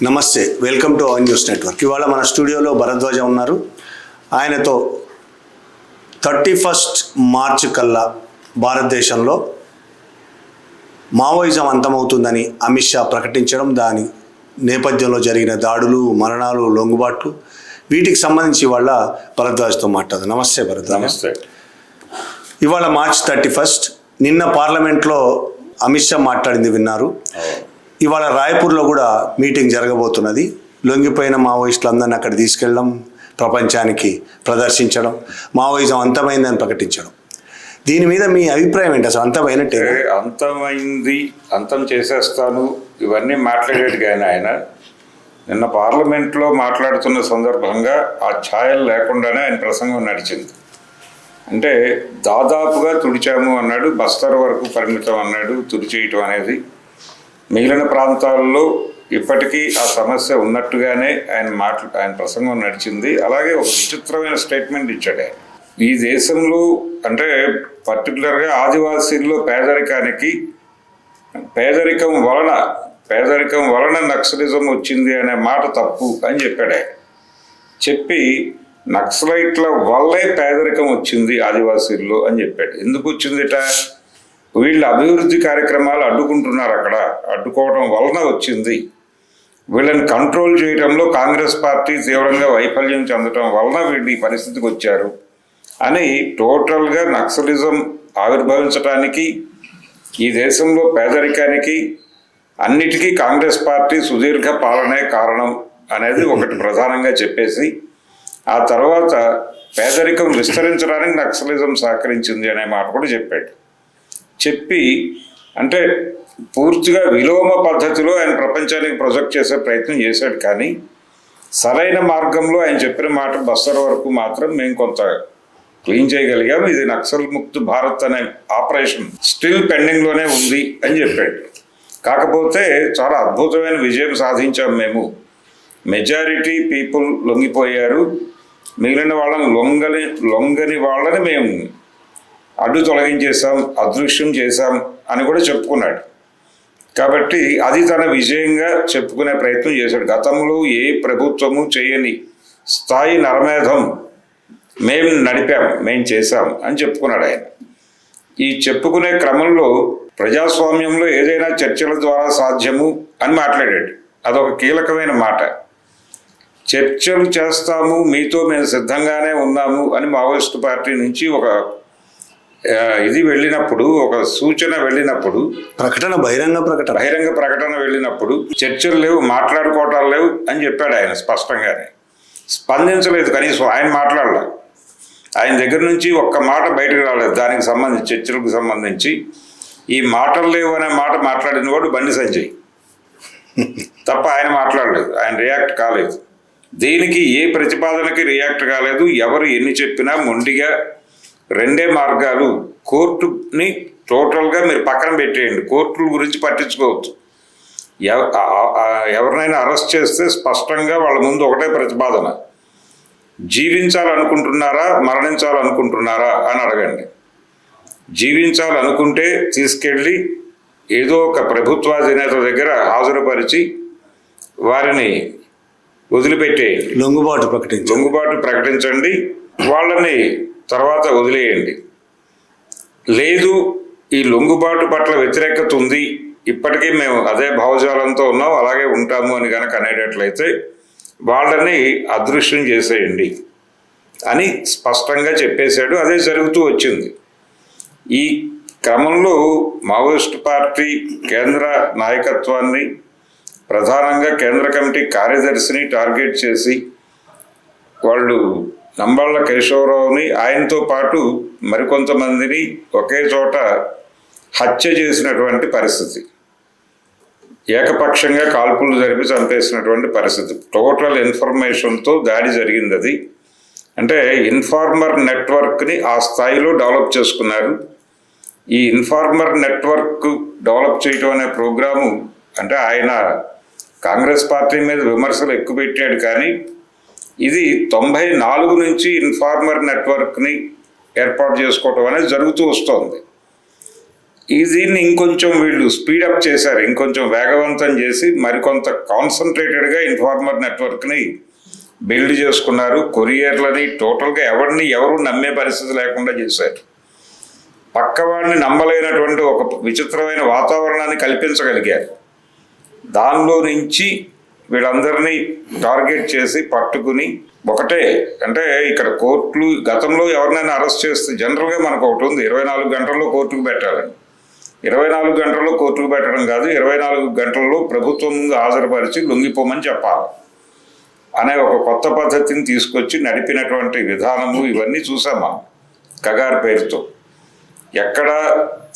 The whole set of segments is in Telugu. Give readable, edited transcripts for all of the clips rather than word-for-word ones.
నమస్తే, welcome to our news network. ఇవాళ మన స్టూడియోలో భరద్వాజ ఉన్నారు. ఆయనతో 31 మార్చి కల్లా భారతదేశంలో మావోయిజం అంతమవుతుందని అమిత్ షా ప్రకటించడం, దాని నేపథ్యంలో జరిగిన దాడులు, మరణాలు, లొంగుబాట్లు, వీటికి సంబంధించి ఇవాళ భరద్వాజ్తో మాట్లాడదు. నమస్తే భరద్వాజ్. నమస్తే. ఇవాళ మార్చ్ 31. నిన్న పార్లమెంట్లో అమిత్ షా మాట్లాడింది విన్నారు. ఇవాళ రాయ్పూర్లో కూడా మీటింగ్ జరగబోతున్నది. లొంగిపోయిన మావోయిస్టులందరినీ అక్కడ తీసుకెళ్ళడం, ప్రపంచానికి ప్రదర్శించడం, మావోయిజం అంతమైందని ప్రకటించడం. దీని మీద మీ అభిప్రాయం ఏంటి? అసలు అంతమైనట్టే? అంతమైంది, అంతం చేసేస్తాను, ఇవన్నీ మాట్లాడేది. కానీ ఆయన నిన్న పార్లమెంట్లో మాట్లాడుతున్న సందర్భంగా ఆ ఛాయలు లేకుండానే ఆయన ప్రసంగం నడిచింది. అంటే దాదాపుగా తుడిచాము అన్నాడు, బస్తర్ వరకు పరిమితం అన్నాడు. తుడిచేయటం అనేది మిగిలిన ప్రాంతాల్లో ఇప్పటికీ ఆ సమస్య ఉన్నట్టుగానే ఆయన ప్రసంగం నడిచింది. అలాగే ఒక విచిత్రమైన స్టేట్మెంట్ ఇచ్చాడు ఆయన. ఈ దేశంలో అంటే పర్టికులర్గా ఆదివాసీల్లో పేదరికం వలన నక్సలిజం వచ్చింది అనే మాట తప్పు అని చెప్పాడు ఆయన. చెప్పి నక్సలైట్ల వల్లే పేదరికం వచ్చింది ఆదివాసీల్లో అని చెప్పాడు. ఎందుకు వచ్చిందిట? వీళ్ళ అభివృద్ధి కార్యక్రమాలు అడ్డుకుంటున్నారు, అడ్డుకోవడం వలన వచ్చింది. వీళ్ళని కంట్రోల్ చేయడంలో కాంగ్రెస్ పార్టీ తీవ్రంగా వైఫల్యం చెందడం వలన వీళ్ళు ఈ పరిస్థితికి వచ్చారు అని టోటల్గా నక్సలిజం ఆవిర్భవించడానికి, ఈ దేశంలో పేదరికానికి అన్నిటికీ కాంగ్రెస్ పార్టీ సుదీర్ఘ పాలనే కారణం అనేది ఒకటి ప్రధానంగా చెప్పేసి, ఆ తర్వాత పేదరికం విస్తరించడానికి నక్సలిజం సహకరించింది అనే మాట కూడా చెప్పాడు. చెప్పి అంటే పూర్తిగా విలోమ పద్ధతిలో ఆయన ప్రపంచానికి ప్రొజెక్ట్ చేసే ప్రయత్నం చేశాడు. కానీ సరైన మార్గంలో ఆయన చెప్పిన మాట బస్తర్ వరకు మాత్రం మేము కొంత క్లీన్ చేయగలిగాం. ఇది నక్సల్ ముక్త్ భారత్ అనే ఆపరేషన్ స్టిల్ పెండింగ్లోనే ఉంది అని చెప్పాడు. కాకపోతే చాలా అద్భుతమైన విజయం సాధించాం మేము. మెజారిటీ పీపుల్ లొంగిపోయారు, మిగిలిన వాళ్ళని లొంగని వాళ్ళని మేము అడ్డు తొలగించేశాం, అదృశ్యం చేశాం అని కూడా చెప్పుకున్నాడు. కాబట్టి అది తన విజయంగా చెప్పుకునే ప్రయత్నం చేశాడు. గతంలో ఏ ప్రభుత్వము చేయని స్థాయి నరమేధం మేము చేశాం అని చెప్పుకున్నాడు ఆయన. ఈ చెప్పుకునే క్రమంలో ప్రజాస్వామ్యంలో ఏదైనా చర్చల ద్వారా సాధ్యము అని మాట్లాడాడు. అదొక కీలకమైన మాట. చర్చలు చేస్తాము, మీతో మేము సిద్ధంగానే ఉన్నాము అని మావోయిస్టు పార్టీ నుంచి ఒక ఒక సూచన వెళ్ళినప్పుడు, బహిరంగ ప్రకటన వెళ్ళినప్పుడు చర్చలు లేవు, మాట్లాడుకోవటాలు లేవు అని చెప్పాడు ఆయన స్పష్టంగానే. స్పందించలేదు, కనీసం ఆయన మాట్లాడలేదు. ఆయన దగ్గర నుంచి ఒక్క మాట బయటకు రాలేదు దానికి సంబంధించి, చర్చలకు సంబంధించి. ఈ మాటలు లేవు అనే మాట మాట్లాడిన వాడు బండి సంజయ్ తప్ప ఆయన మాట్లాడలేదు, ఆయన రియాక్ట్ కాలేదు. దీనికి ఏ ప్రతిపాదనకి రియాక్ట్ కాలేదు. ఎవరు ఎన్ని చెప్పినా మొండిగా రెండే మార్గాలు. కోర్టుని టోటల్గా మీరు పక్కన పెట్టేయండి, కోర్టుల గురించి పట్టించుకోవద్దు. ఎవరినైనా అరెస్ట్ చేస్తే స్పష్టంగా వాళ్ళ ముందు ఒకటే ప్రతిపాదన, జీవించాలనుకుంటున్నారా మరణించాలనుకుంటున్నారా అని అడగండి. జీవించాలనుకుంటే తీసుకెళ్ళి ఏదో ఒక ప్రభుత్వాధినేత దగ్గర హాజరుపరిచి వారిని వదిలిపెట్టేయండి, లొంగుబాటు ప్రకటించండి, వాళ్ళని తర్వాత వదిలేయండి. లేదు ఈ లొంగుబాటు పట్ల వ్యతిరేకత ఉంది, ఇప్పటికీ మేము అదే భావజాలంతో ఉన్నాం, అలాగే ఉంటాము అని కనుక అనేటట్లయితే వాళ్ళని అదృశ్యం చేసేయండి అని స్పష్టంగా చెప్పేశాడు. అదే జరుగుతూ వచ్చింది. ఈ క్రమంలో మావోయిస్టు పార్టీ కేంద్ర నాయకత్వాన్ని, ప్రధానంగా కేంద్ర కమిటీ కార్యదర్శిని టార్గెట్ చేసి వాళ్ళు నంబాళ్ళ కేశవరావుని, ఆయనతో పాటు మరికొంతమందిని ఒకే చోట హత్య చేసినటువంటి పరిస్థితి, ఏకపక్షంగా కాల్పులు జరిపి చంపేసినటువంటి పరిస్థితి. టోటల్ ఇన్ఫర్మేషన్తో దాడి జరిగింది. అది అంటే ఇన్ఫార్మర్ నెట్వర్క్ని ఆ స్థాయిలో డెవలప్ చేసుకున్నారు. ఈ ఇన్ఫార్మర్ నెట్వర్క్ డెవలప్ చేయటం అనే ప్రోగ్రాము అంటే ఆయన కాంగ్రెస్ పార్టీ మీద విమర్శలు ఎక్కువ పెట్టాడు. కానీ ఇది 94 నుంచి ఇన్ఫార్మర్ నెట్వర్క్ని ఏర్పాటు చేసుకోవటం అనేది జరుగుతూ వస్తుంది. దీన్ని ఇంకొంచెం వీళ్ళు స్పీడప్ చేశారు, ఇంకొంచెం వేగవంతం చేసి మరికొంత కాన్సన్ట్రేటెడ్గా ఇన్ఫార్మర్ నెట్వర్క్ని బిల్డ్ చేసుకున్నారు. కొరియర్లని టోటల్గా ఎవరు నమ్మే పరిస్థితి లేకుండా చేశారు. పక్కవాడిని నమ్మలేనటువంటి ఒక విచిత్రమైన వాతావరణాన్ని కల్పించగలిగారు. దానిలో నుంచి వీళ్ళందరినీ టార్గెట్ చేసి పట్టుకుని ఒకటే అంటే ఇక్కడ కోర్టులు గతంలో ఎవరినైనా అరెస్ట్ చేస్తే జనరల్గా మనకు ఒకటి ఉంది, 24 గంటల్లో కోర్టుకు పెట్టాలని. 24 గంటల్లో కోర్టుకు పెట్టడం కాదు, 24 గంటల్లో ప్రభుత్వం ముందు హాజరుపరిచి లొంగిపోమని చెప్పాలి అనే ఒక కొత్త పద్ధతిని తీసుకొచ్చి నడిపినటువంటి విధానము ఇవన్నీ చూసాం మనం. కగారు పేరుతో ఎక్కడ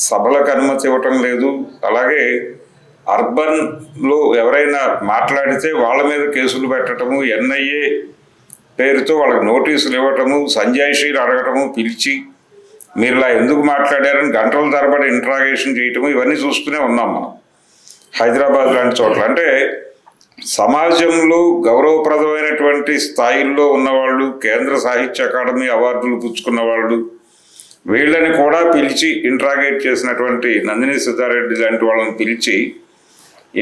సభలకు అనుమతి ఇవ్వటం లేదు. అలాగే అర్బన్లో ఎవరైనా మాట్లాడితే వాళ్ళ మీద కేసులు పెట్టడము, ఎన్ఐఏ పేరుతో వాళ్ళకి నోటీసులు ఇవ్వటము, సంజాయిషీలు అడగటము, పిలిచి మీరు ఇలా ఎందుకు మాట్లాడారని గంటల తరబడి ఇంట్రాగేషన్ చేయటము, ఇవన్నీ చూస్తూనే ఉన్నాం మనం హైదరాబాద్ లాంటి చోట్ల. అంటే సమాజంలో గౌరవప్రదమైనటువంటి స్థాయిల్లో ఉన్నవాళ్ళు, కేంద్ర సాహిత్య అకాడమీ అవార్డులు పుచ్చుకున్న వాళ్ళు, వీళ్ళని కూడా పిలిచి ఇంట్రాగేట్ చేసినటువంటి నందిని సిద్ధారెడ్డి లాంటి వాళ్ళని పిలిచి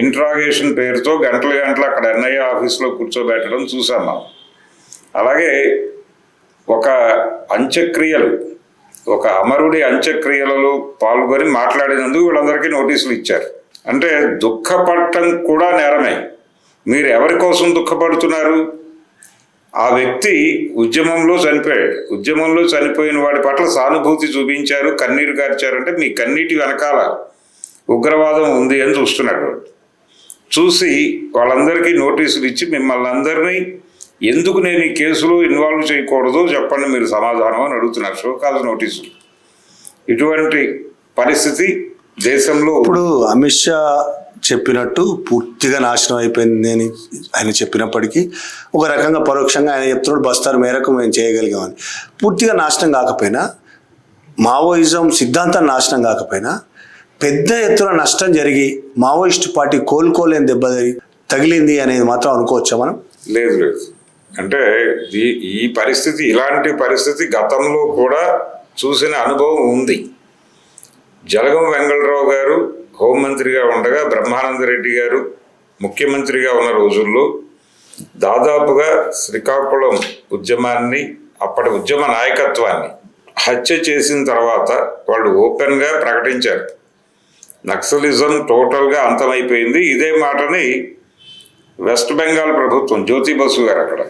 ఇంట్రాగేషన్ పేరుతో గంటలు అక్కడ ఎన్ఐఏ ఆఫీస్లో కూర్చోబెట్టడం చూసాం మనం. అలాగే ఒక అంత్యక్రియలు, ఒక అమరుడి అంత్యక్రియలలో పాల్గొని మాట్లాడినందుకు వీళ్ళందరికీ నోటీసులు ఇచ్చారు. అంటే దుఃఖపడటం కూడా నేరమే. మీరు ఎవరి కోసం దుఃఖపడుతున్నారు? ఆ వ్యక్తి ఉద్యమంలో చనిపోయాడు, ఉద్యమంలో చనిపోయిన వాడి పట్ల సానుభూతి చూపించారు, కన్నీరు కార్చారంటే మీ కన్నీటి వెనకాల ఉగ్రవాదం ఉంది అని చూస్తున్నాడు. చూసి వాళ్ళందరికీ నోటీసులు ఇచ్చి మిమ్మల్ని అందరినీ ఎందుకు నేను ఈ కేసులో ఇన్వాల్వ్ చేయకూడదు చెప్పండి మీరు సమాధానం అని అడుగుతున్నారు. షోకాజ్ నోటీసులు. ఇటువంటి పరిస్థితి దేశంలో ఇప్పుడు అమిత్ షా చెప్పినట్టు పూర్తిగా నాశనం అయిపోయింది అని ఆయన చెప్పినప్పటికీ ఒక రకంగా పరోక్షంగా ఆయన చెప్తున్నాడు బస్తార్ మేరకు మేము చేయగలిగామని. పూర్తిగా నాశనం కాకపోయినా, మావోయిజం సిద్ధాంతం నాశనం కాకపోయినా పెద్ద ఎత్తున నష్టం జరిగి మావోయిస్టు పార్టీ కోలుకోలేని దెబ్బ తగిలింది అనేది మాత్రం అనుకోవచ్చా మనం? లేదు. అంటే ఈ పరిస్థితి, ఇలాంటి పరిస్థితి గతంలో కూడా చూసిన అనుభవం ఉంది. జలగం వెంగళరావు గారు హోంమంత్రిగా ఉండగా బ్రహ్మానందరెడ్డి గారు ముఖ్యమంత్రిగా ఉన్న రోజుల్లో దాదాపుగా శ్రీకాకుళం ఉద్యమాన్ని, అప్పటి ఉద్యమ నాయకత్వాన్ని హత్య చేసిన తర్వాత వాళ్ళు ఓపెన్గా ప్రకటించారు నక్సలిజం టోటల్గా అంతమైపోయింది. ఇదే మాటని వెస్ట్ బెంగాల్ ప్రభుత్వం, జ్యోతి బసు గారు అక్కడ,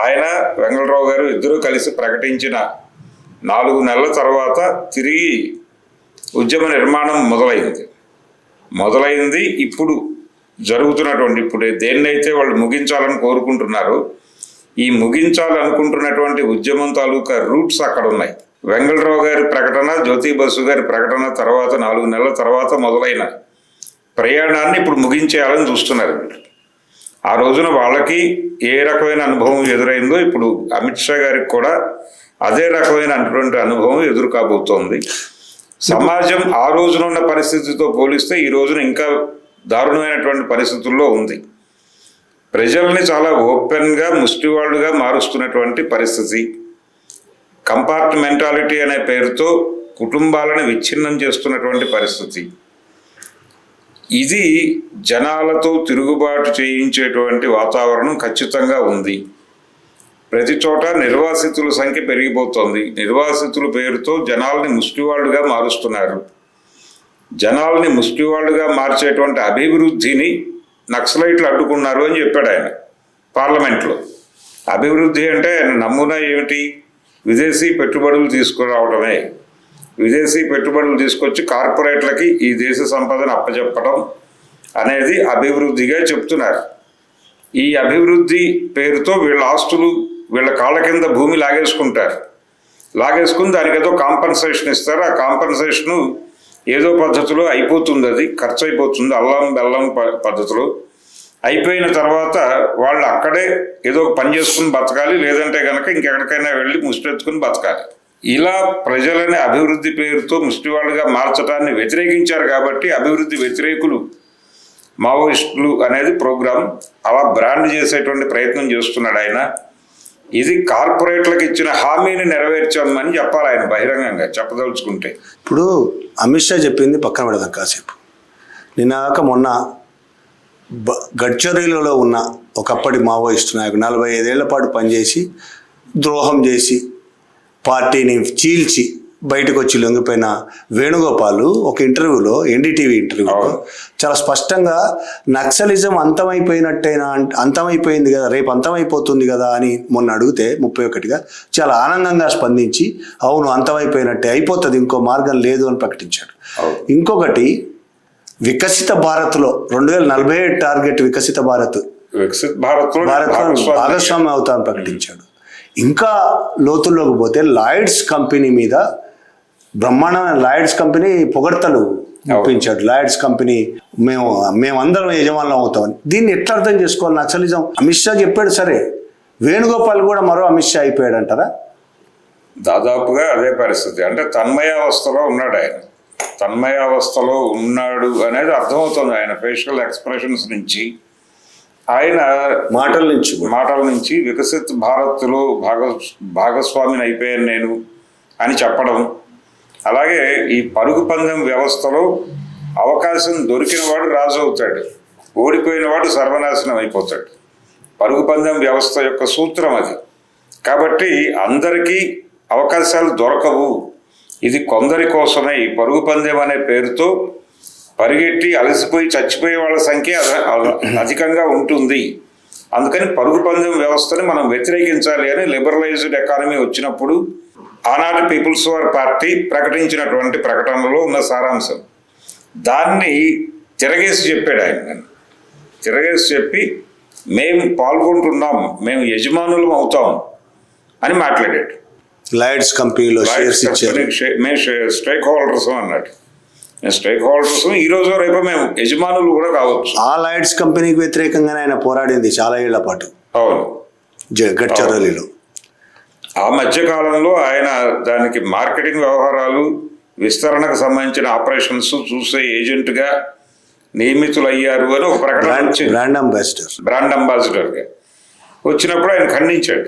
ఆయన వెంగళరావు గారు ఇద్దరూ కలిసి ప్రకటించిన 4 నెలల తర్వాత తిరిగి ఉద్యమ నిర్మాణం మొదలైంది. ఇప్పుడు జరుగుతున్నటువంటి, ఇప్పుడు దేన్నైతే వాళ్ళు ముగించాలని కోరుకుంటున్నారో ఈ ముగించాలనుకుంటున్నటువంటి ఉద్యమం తాలూకా రూట్స్ అక్కడ ఉన్నాయి. వెంగళరావు గారి ప్రకటన, జ్యోతి బసు గారి ప్రకటన తర్వాత 4 నెలల తర్వాత మొదలైన ప్రయాణాన్ని ఇప్పుడు ముగించేయాలని చూస్తున్నారు. ఆ రోజున వాళ్ళకి ఏ రకమైన అనుభవం ఎదురైందో ఇప్పుడు అమిత్ షా గారికి కూడా అదే రకమైనటువంటి అనుభవం ఎదురు కాబోతోంది. సమాజం ఆ రోజున ఉన్న పరిస్థితితో పోలిస్తే ఈ రోజున ఇంకా దారుణమైనటువంటి పరిస్థితుల్లో ఉంది. ప్రజల్ని చాలా ఓపెన్గా ముష్టివాళ్ళుగా మారుస్తున్నటువంటి పరిస్థితి. కంపార్ట్మెంటాలిటీ అనే పేరుతో కుటుంబాలను విచ్ఛిన్నం చేస్తున్నటువంటి పరిస్థితి. ఇది జనాలతో తిరుగుబాటు చేయించేటువంటి వాతావరణం ఖచ్చితంగా ఉంది. ప్రతి చోట నిర్వాసితుల సంఖ్య పెరిగిపోతుంది. నిర్వాసితుల పేరుతో జనాల్ని ముష్టివాళ్ళుగా మారుస్తున్నారు. జనాల్ని ముష్టివాళ్ళుగా మార్చేటువంటి అభివృద్ధిని నక్సలైట్లు అడ్డుకున్నారు అని చెప్పాడు ఆయన పార్లమెంట్లో. అభివృద్ధి అంటే నమూనా ఏమిటి? విదేశీ పెట్టుబడులు తీసుకురావడమే. విదేశీ పెట్టుబడులు తీసుకొచ్చి కార్పొరేట్లకి ఈ దేశ సంపదను అప్పచెప్పడం అనేది అభివృద్ధిగా చెప్తున్నారు. ఈ అభివృద్ధి పేరుతో వీళ్ళ ఆస్తులు, వీళ్ళ కాళ్ళ కింద భూమి లాగేసుకుని దానికి ఏదో కాంపన్సేషన్ ఇస్తారు. ఆ కాంపన్సేషను ఏదో పద్ధతిలో అయిపోతుంది, అది ఖర్చు అయిపోతుంది, అల్లం బెల్లం పద్ధతిలో. అయిపోయిన తర్వాత వాళ్ళు అక్కడే ఏదో పని చేసుకుని బతకాలి, లేదంటే కనుక ఇంకెక్కడికైనా వెళ్ళి ముష్టెత్తుకుని బతకాలి. ఇలా ప్రజలని అభివృద్ధి పేరుతో ముష్టివాళ్ళుగా మార్చడాన్ని వ్యతిరేకించారు కాబట్టి అభివృద్ధి వ్యతిరేకులు మావోయిస్టులు అనేది ప్రోగ్రాం అలా బ్రాండ్ చేసేటువంటి ప్రయత్నం చేస్తున్నాడు ఆయన. ఇది కార్పొరేట్లకు ఇచ్చిన హామీని నెరవేర్చామని చెప్పాలి ఆయన బహిరంగంగా చెప్పదలుచుకుంటే. ఇప్పుడు అమిత్ షా చెప్పింది పక్కన పెడదాం కాసేపు. నిన్నాక మొన్న గడ్చరీలలో ఉన్న ఒకప్పటి మావోయిస్టు నాయకుడు 45 ఏళ్ల పాటు పనిచేసి ద్రోహం చేసి పార్టీని చీల్చి బయటకు వచ్చి లొంగిపోయిన వేణుగోపాల్ ఒక ఇంటర్వ్యూలో, ఎన్డీటీవీ ఇంటర్వ్యూలో చాలా స్పష్టంగా నక్సలిజం అంతమైపోయింది కదా, రేపు అంతమైపోతుంది కదా అని మొన్న అడిగితే 31గా చాలా ఆనందంగా స్పందించి అవును అంతమైపోయినట్టే, అయిపోతుంది, ఇంకో మార్గం లేదు అని ప్రకటించాడు. ఇంకొకటి వికసిత భారత్లో 2047 టార్గెట్ వికసిత భారత్ భాగస్వామ్యం అవుతామని ప్రకటించాడు. ఇంకా లోతుల్లోకి పోతే లాయిడ్స్ కంపెనీ మీద బ్రహ్మాండమైన లాయిడ్స్ కంపెనీ పొగడ్తలు ఒప్పించాడు. లాయిడ్స్ కంపెనీ మేమందరం యజమానులం అవుతామని. దీన్ని ఎట్లా అర్థం చేసుకోవాలి? నక్సలిజం అమిత్ షా చెప్పాడు సరే, వేణుగోపాల్ కూడా మరో అమిత్ షా అయిపోయాడు అంటారా? దాదాపుగా అదే పరిస్థితి. అంటే తన్మయావస్థలో ఉన్నాడు ఆయన. తన్మయావస్థలో ఉన్నాడు అనేది అర్థమవుతుంది ఆయన ఫేషియల్ ఎక్స్ప్రెషన్స్ నుంచి, ఆయన మాటల నుంచి వికసిత్ భారత్లో భాగస్వామిని అయిపోయాను నేను అని చెప్పడం. అలాగే ఈ పరుగు పందెం వ్యవస్థలో అవకాశం దొరికిన వాడు రాజు అవుతాడు, ఓడిపోయిన వాడు సర్వనాశనం అయిపోతాడు. పరుగు పందెం వ్యవస్థ యొక్క సూత్రం అది. కాబట్టి అందరికీ అవకాశాలు దొరకవు. ఇది కొందరి కోసమే. ఈ పరుగు పందెం అనే పేరుతో పరిగెట్టి అలసిపోయి చచ్చిపోయే వాళ్ళ సంఖ్య అధికంగా ఉంటుంది. అందుకని పరుగు పందెం వ్యవస్థని మనం వ్యతిరేకించాలి అని లిబరలైజ్డ్ ఎకానమీ వచ్చినప్పుడు ఆనాటి పీపుల్స్ వార్ పార్టీ ప్రకటించినటువంటి ప్రకటనలో ఉన్న సారాంశం. దాన్ని తిరగేసి చెప్పాడు ఆయన. తిరగేసి చెప్పి మేము పాల్గొంటున్నాం, మేము యజమానులం అవుతాం అని మాట్లాడాడు. లాయిడ్స్ కంపెనీలో మేము స్టేక్ హోల్డర్స్ అన్నాడు. మేము స్టేక్ హోల్డర్స్, ఈ రోజు రేపు మేము యజమానులు కూడా కావచ్చు. ఆ లాయిడ్స్ కంపెనీకి వ్యతిరేకంగానే ఆయన పోరాడింది చాలా ఏళ్ల పాటు. అవును, గడ్చరలిలో. ఆ మధ్యకాలంలో ఆయన దానికి మార్కెటింగ్ వ్యవహారాలు, విస్తరణకు సంబంధించిన ఆపరేషన్స్ చూసే ఏజెంట్గా నియమితులయ్యారు అని ఒక ప్రకటన వచ్చింది. బ్రాండ్ అంబాసిడర్గా వచ్చినప్పుడు ఆయన ఖండించాడు.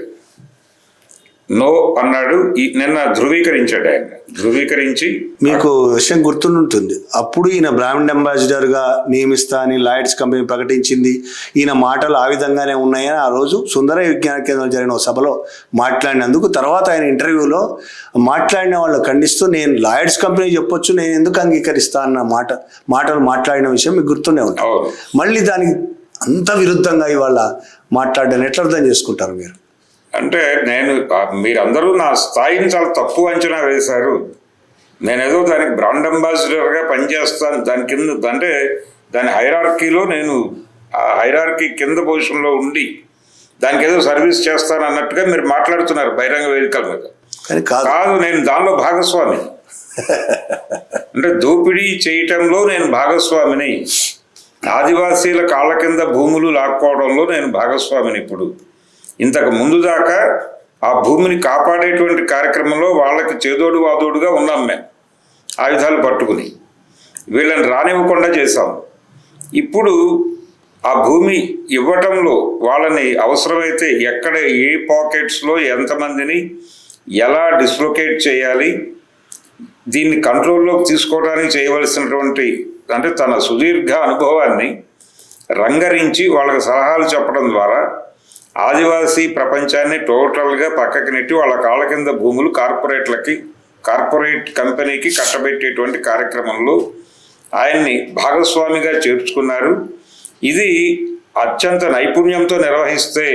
నో అన్నాడు. నిన్న ధృవీకరించాడు. ఆయన ధృవీకరించి, మీకు విషయం గుర్తుంటుంది, అప్పుడు ఈయన బ్రాండ్ అంబాసిడర్గా నియమిస్తా అని లాయిడ్స్ కంపెనీ ప్రకటించింది. ఈయన మాటలు ఆ విధంగానే ఉన్నాయని ఆ రోజు సుందరయ్య విజ్ఞాన కేంద్రంలో జరిగిన సభలో మాట్లాడినందుకు తర్వాత ఆయన ఇంటర్వ్యూలో మాట్లాడిన వాళ్ళు ఖండిస్తూ నేను లాయిడ్స్ కంపెనీ చెప్పొచ్చు, నేను ఎందుకు అంగీకరిస్తా అన్న మాటలు మాట్లాడిన విషయం మీకు గుర్తుండే ఉంటుంది. మళ్ళీ దానికి అంత విరుద్ధంగా ఇవాళ మాట్లాడని ఎట్లా అర్థం చేసుకుంటారు మీరు? అంటే మీరందరూ నా స్థాయిని చాలా తక్కువ అంచనా వేశారు. నేనేదో దానికి బ్రాండ్ అంబాసిడర్గా పనిచేస్తాను, దాని కింద అంటే దాని హైరార్కీలో నేను ఆ హైరార్కీ కింద పొజిషన్లో ఉండి దానికి ఏదో సర్వీస్ చేస్తాను అన్నట్టుగా మీరు మాట్లాడుతున్నారు బహిరంగ వేదికల మీద. కాదు, నేను దానిలో భాగస్వామి. అంటే దోపిడీ చేయటంలో నేను భాగస్వామిని, ఆదివాసీల కాళ్ళ కింద భూములు లాక్కోవడంలో నేను భాగస్వామిని. ఇప్పుడు ఇంతకు ముందు దాకా ఆ భూమిని కాపాడేటువంటి కార్యక్రమంలో వాళ్ళకి చేదోడు వాదోడుగా ఉన్నాం. మేము ఆయుధాలు పట్టుకుని వీళ్ళని రానివ్వకుండా చేశాం. ఇప్పుడు ఆ భూమి ఇవ్వటంలో వాళ్ళని అవసరమైతే ఎక్కడ ఏ పాకెట్స్లో ఎంతమందిని ఎలా డిస్లొకేట్ చేయాలి, దీన్ని కంట్రోల్లోకి తీసుకోవడానికి చేయవలసినటువంటి అంటే తన సుదీర్ఘ అనుభవాన్ని రంగరించి వాళ్ళకి సలహాలు చెప్పడం ద్వారా ఆదివాసీ ప్రపంచాన్ని టోటల్గా పక్కకి నెట్టి వాళ్ళ కాళ్ళ కింద భూములు కార్పొరేట్ కంపెనీకి కట్టబెట్టేటువంటి కార్యక్రమంలో ఆయన్ని భాగస్వామిగా చేర్చుకున్నారు. ఇది అత్యంత నైపుణ్యంతో నిర్వహిస్తే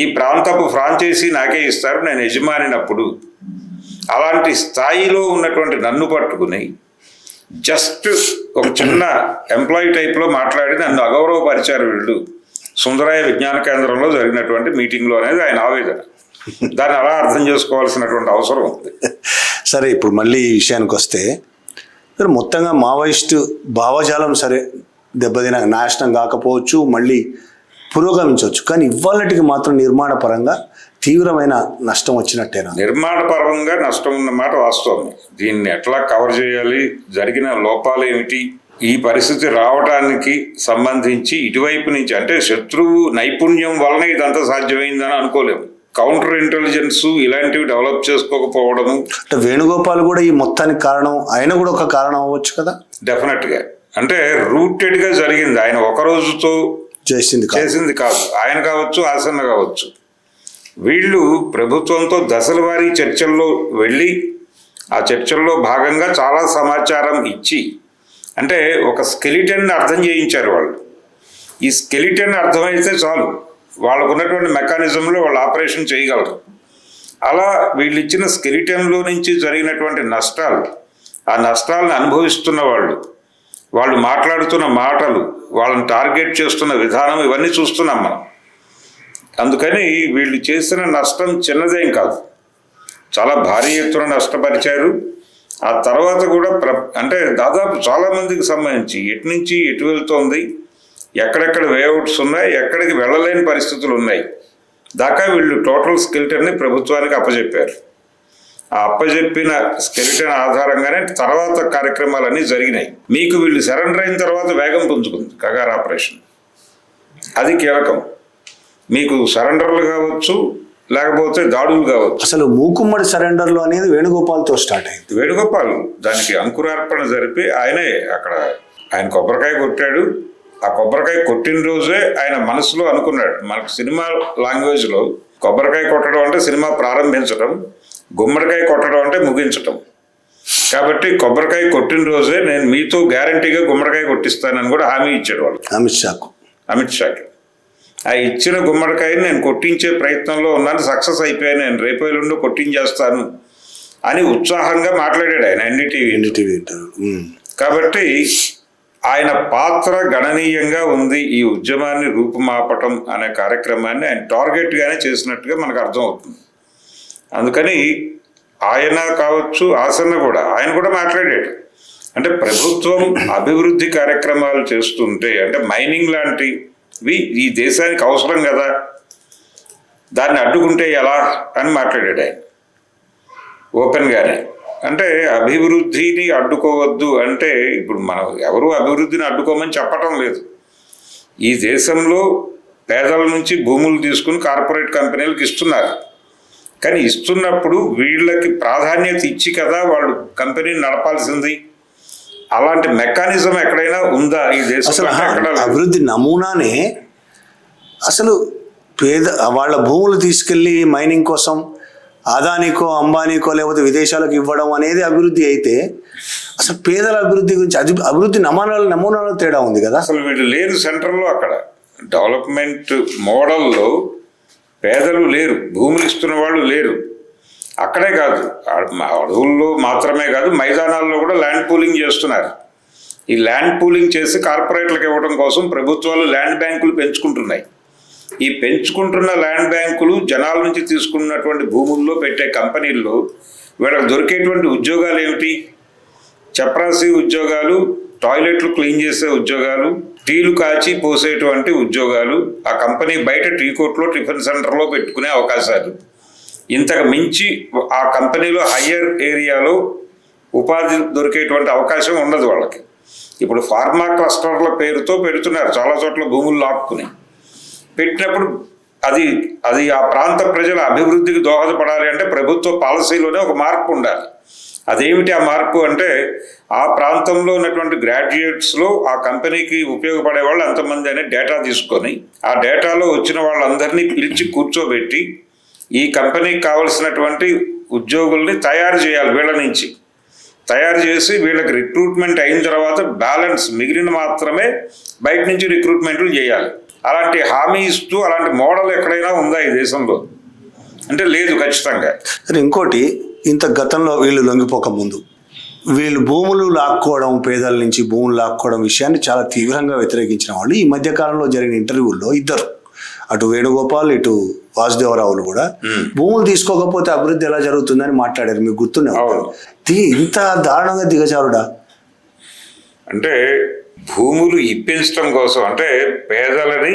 ఈ ప్రాంతపు ఫ్రాంచైజీ నాకే ఇస్తారు, నేను యజమానినప్పుడు. అలాంటి స్థాయిలో ఉన్నటువంటి నన్ను పట్టుకుని జస్ట్ ఒక చిన్న ఎంప్లాయీ టైప్లో మాట్లాడి నన్ను అగౌరవపరిచారు వీళ్ళు సుందరయ్య విజ్ఞాన కేంద్రంలో జరిగినటువంటి మీటింగ్లో అనేది ఆయన ఆవేదన. దాన్ని అలా అర్థం చేసుకోవాల్సినటువంటి అవసరం ఉంది. సరే, ఇప్పుడు మళ్ళీ ఈ విషయానికి వస్తే మొత్తంగా మావోయిస్టు భావజాలం సరే దెబ్బతిన నాశనం కాకపోవచ్చు, మళ్ళీ పురోగమించవచ్చు, కానీ ఇవాళటికి మాత్రం నిర్మాణ పరంగా తీవ్రమైన నష్టం వచ్చినట్టేనా? నిర్మాణ పరంగా నష్టం ఉన్నమాట వాస్తవం. దీన్ని ఎట్లా కవర్ చేయాలి, జరిగిన లోపాలు ఏమిటి, ఈ పరిస్థితి రావడానికి సంబంధించి ఇటువైపు నుంచి అంటే శత్రువు నైపుణ్యం వలన ఇదంతా సాధ్యమైందని అనుకోలేము. కౌంటర్ ఇంటెలిజెన్స్ ఇలాంటివి డెవలప్ చేసుకోకపోవడము. అంటే వేణుగోపాల్ కూడా ఈ మొత్తానికి కారణం, ఆయన కూడా ఒక కారణం అవ్వచ్చు కదా. డెఫినెట్గా అంటే రూటెడ్గా జరిగింది, ఆయన ఒక రోజుతో చేసింది కాదు. ఆయన కావచ్చు, ఆసన్న కావచ్చు, వీళ్ళు ప్రభుత్వంతో దశల వారీ చర్చల్లో వెళ్ళి ఆ చర్చల్లో భాగంగా చాలా సమాచారం ఇచ్చి, అంటే ఒక స్కెలిటన్ అర్థం చేయించారు వాళ్ళు. ఈ స్కెలిటన్ అర్థమైతే చాలు, వాళ్ళకు ఉన్నటువంటి మెకానిజంలో వాళ్ళు ఆపరేషన్ చేయగలరు. అలా వీళ్ళు ఇచ్చిన స్కెలిటన్లో నుంచి జరిగినటువంటి నష్టాలు, ఆ నష్టాలను అనుభవిస్తున్న వాళ్ళు మాట్లాడుతున్న మాటలు, వాళ్ళని టార్గెట్ చేస్తున్న విధానం, ఇవన్నీ చూస్తున్నాం మనం. అందుకని వీళ్ళు చేసిన నష్టం చిన్నదేం కాదు, చాలా భారీ ఎత్తున నష్టపరిచారు. ఆ తర్వాత కూడా అంటే దాదాపు చాలామందికి సంబంధించి ఎటు నుంచి ఎటు వెళ్తోంది, ఎక్కడెక్కడ వేఅవుట్స్ ఉన్నాయి, ఎక్కడికి వెళ్ళలేని పరిస్థితులు ఉన్నాయి దాకా వీళ్ళు టోటల్ స్కెలిటన్ని ప్రభుత్వానికి అప్పచెప్పారు. ఆ అప్పచెప్పిన స్కెలిటన్ ఆధారంగానే తర్వాత కార్యక్రమాలన్నీ జరిగినాయి. మీకు వీళ్ళు సరెండర్ అయిన తర్వాత వేగం పుంజుకుంది కగార్ ఆపరేషన్. అది కీలకం. మీకు సరెండర్లు కావచ్చు, లేకపోతే దాడులు కావచ్చు. అసలు మూకుమ్మడి సరెండర్లు అనేది వేణుగోపాల్తో స్టార్ట్ అయింది. వేణుగోపాల్ దానికి అంకురార్పణ జరిపి ఆయనే ఆయన కొబ్బరికాయ కొట్టాడు. ఆ కొబ్బరికాయ కొట్టిన రోజే ఆయన మనసులో అనుకున్నాడు, మనకు సినిమా లాంగ్వేజ్లో కొబ్బరికాయ కొట్టడం అంటే సినిమా ప్రారంభించడం, గుమ్మడికాయ కొట్టడం అంటే ముగించటం. కాబట్టి కొబ్బరికాయ కొట్టిన రోజే నేను మీతో గ్యారంటీగా గుమ్మడికాయ కొట్టిస్తానని కూడా హామీ ఇచ్చాడు వాళ్ళు అమిత్ షాకి. ఆ ఇచ్చిన గుమ్మడికాయని నేను కొట్టించే ప్రయత్నంలో ఉన్నాను, సక్సెస్ అయిపోయాను, నేను రేపు ఎల్లుండి కొట్టించేస్తాను అని ఉత్సాహంగా మాట్లాడాడు ఆయన ఎన్డీటీవీ. కాబట్టి ఆయన పాత్ర గణనీయంగా ఉంది. ఈ ఉద్యమాన్ని రూపుమాపటం అనే కార్యక్రమాన్ని ఆయన టార్గెట్గానే చేసినట్టుగా మనకు అర్థమవుతుంది. అందుకని ఆయన కావచ్చు, ఆసన్న కూడా, ఆయన కూడా మాట్లాడాడు. అంటే ప్రభుత్వం అభివృద్ధి కార్యక్రమాలు చేస్తుంటే, అంటే మైనింగ్ లాంటివి ఈ దేశానికి అవసరం కదా, దాన్ని అడ్డుకుంటే ఎలా అని మాట్లాడాడు ఆయన ఓపెన్గానే. అంటే అభివృద్ధిని అడ్డుకోవద్దు అంటే, ఇప్పుడు మనం ఎవరు అభివృద్ధిని అడ్డుకోమని చెప్పటం లేదు. ఈ దేశంలో పేదల నుంచి భూములు తీసుకుని కార్పొరేట్ కంపెనీలకు ఇస్తున్నారు. కానీ ఇస్తున్నప్పుడు వీళ్ళకి ప్రాధాన్యత ఇచ్చి కదా వాళ్ళు కంపెనీని నడపాల్సింది. అలాంటి మెకానిజం ఎక్కడైనా ఉందా ఈ దేశంలో? అభివృద్ధి నమూనానే అసలు వాళ్ళ భూములు తీసుకెళ్ళి మైనింగ్ కోసం అదానికో అంబానీకో లేకపోతే విదేశాలకు ఇవ్వడం అనేది అభివృద్ధి అయితే, అసలు పేదల అభివృద్ధి గురించి అభివృద్ధి నమూనాలో తేడా ఉంది కదా. అసలు వీళ్ళు లేరు సెంటర్లో. అక్కడ డెవలప్మెంట్ మోడల్లో పేదలు లేరు, భూములు ఇస్తున్న వాళ్ళు లేరు. అక్కడే కాదు, అడవుల్లో మాత్రమే కాదు, మైదానాల్లో కూడా ల్యాండ్ పూలింగ్ చేస్తున్నారు. ఈ ల్యాండ్ పూలింగ్ చేసి కార్పొరేట్లకు ఇవ్వడం కోసం ప్రభుత్వాలు ల్యాండ్ బ్యాంకులు పెంచుకుంటున్నాయి. ఈ పెంచుకుంటున్న ల్యాండ్ బ్యాంకులు జనాల నుంచి తీసుకున్నటువంటి భూముల్లో పెట్టే కంపెనీల్లో వీళ్ళకి దొరికేటువంటి ఉద్యోగాలు ఏమిటి? చప్రాసీ ఉద్యోగాలు, టాయిలెట్లు క్లీన్ చేసే ఉద్యోగాలు, టీలు కాచి పోసేటువంటి ఉద్యోగాలు, ఆ కంపెనీ బయట టీ కోర్టులో, టిఫిన్ సెంటర్లో పెట్టుకునే అవకాశాలు. ఇంతకు మించి ఆ కంపెనీలో హయ్యర్ ఏరియాలో ఉపాధి దొరికేటువంటి అవకాశం ఉండదు వాళ్ళకి. ఇప్పుడు ఫార్మా క్లస్టర్ల పేరుతో పెడుతున్నారు చాలా చోట్ల భూములు లాక్కుని. పెట్టినప్పుడు అది ఆ ప్రాంత ప్రజల అభివృద్ధికి దోహదపడాలి అంటే ప్రభుత్వ పాలసీలోనే ఒక మార్పు ఉండాలి. అదేమిటి ఆ మార్పు అంటే, ఆ ప్రాంతంలో ఉన్నటువంటి గ్రాడ్యుయేట్స్లో ఆ కంపెనీకి ఉపయోగపడే వాళ్ళు ఎంతమంది అనే డేటా తీసుకొని, ఆ డేటాలో వచ్చిన వాళ్ళందరినీ పిలిచి కూర్చోబెట్టి ఈ కంపెనీకి కావలసినటువంటి ఉద్యోగుల్ని తయారు చేయాలి. వీళ్ళ నుంచి తయారు చేసి వీళ్ళకి రిక్రూట్మెంట్ అయిన తర్వాత బ్యాలెన్స్ మిగిలిన మాత్రమే బయట నుంచి రిక్రూట్మెంట్లు చేయాలి. అలాంటి హామీ ఇస్తూ అలాంటి మోడల్ ఎక్కడైనా ఉందా ఈ దేశంలో అంటే లేదు ఖచ్చితంగా. ఇంకోటి, ఇంత గతంలో వీళ్ళు లొంగిపోక ముందు వీళ్ళు భూములు లాక్కోవడం, పేదల నుంచి భూములు లాక్కోవడం విషయాన్ని చాలా తీవ్రంగా వ్యతిరేకించిన వాళ్ళు ఈ మధ్యకాలంలో జరిగిన ఇంటర్వ్యూల్లో ఇద్దరు, అటు వేణుగోపాల్ ఇటు వాసుదేవరావులు కూడా భూములు తీసుకోకపోతే అభివృద్ధి ఎలా జరుగుతుందని మాట్లాడారు. మీకు గుర్తుండే ఇంత దారుణంగా దిగజారుడా? అంటే భూములు ఇప్పించడం కోసం, అంటే పేదలని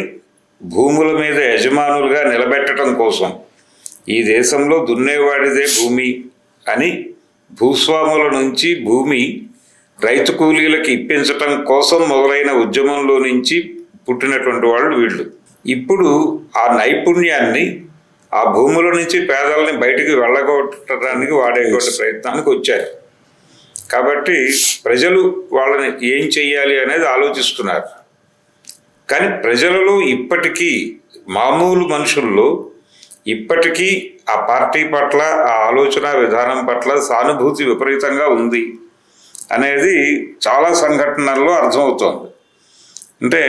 భూముల మీద యజమానులుగా నిలబెట్టడం కోసం, ఈ దేశంలో దున్నేవాడిదే భూమి అని భూస్వాముల నుంచి భూమి రైతు కూలీలకు ఇప్పించటం కోసం మొదలైన ఉద్యమంలో నుంచి పుట్టినటువంటి వాళ్ళు వీళ్ళు. ఇప్పుడు ఆ నైపుణ్యాన్ని ఆ భూముల నుంచి పేదల్ని బయటికి వెళ్ళగొట్టడానికి వాడేటువంటి ప్రయత్నానికి వచ్చారు. కాబట్టి ప్రజలు వాళ్ళని ఏం చెయ్యాలి అనేది ఆలోచిస్తున్నారు. కానీ ప్రజలలో ఇప్పటికీ మామూలు మనుషుల్లో ఇప్పటికీ ఆ పార్టీ పట్ల, ఆ ఆలోచన విధానం పట్ల సానుభూతి విపరీతంగా ఉంది అనేది చాలా సంఘటనల్లో అర్థమవుతోంది. అంటే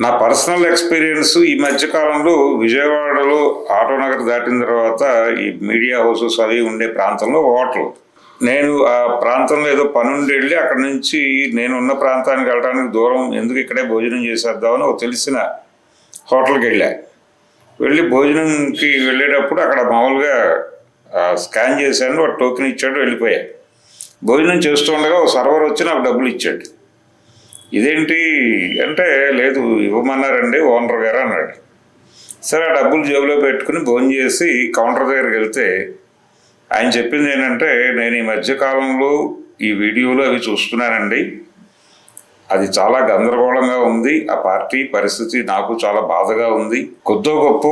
నా పర్సనల్ ఎక్స్పీరియన్స్ ఈ మధ్యకాలంలో విజయవాడలో ఆటోనగర్ దాటిన తర్వాత ఈ మీడియా హౌసెస్ అవి ఉండే ప్రాంతంలో హోటల్, నేను ఆ ప్రాంతంలో ఏదో పనుండి వెళ్ళి అక్కడి నుంచి నేను ఉన్న ప్రాంతానికి వెళ్ళడానికి దూరం, ఎందుకు ఇక్కడే భోజనం చేసేద్దామని ఒక తెలిసిన హోటల్కి వెళ్ళి భోజనంకి వెళ్ళేటప్పుడు అక్కడ మామూలుగా స్కాన్ చేశాను, వాడు టోకెన్ ఇచ్చాడు, వెళ్ళిపోయా. భోజనం చేస్తూ ఉండగా ఒక సర్వర్ వచ్చి నాకు డబ్బులు ఇచ్చాడు. ఇదేంటి అంటే, లేదు ఇవ్వమన్నారండి ఓనర్ గారు అన్నాడు. సరే ఆ డబ్బులు జేబులో పెట్టుకుని భోజనం చేసి కౌంటర్ దగ్గరికి వెళ్తే ఆయన చెప్పింది ఏంటంటే, నేను ఈ మధ్యకాలంలో ఈ వీడియోలు అవి చూస్తున్నానండి, అది చాలా గందరగోళంగా ఉంది, ఆ పార్టీ పరిస్థితి నాకు చాలా బాధగా ఉంది, కొద్దో గొప్ప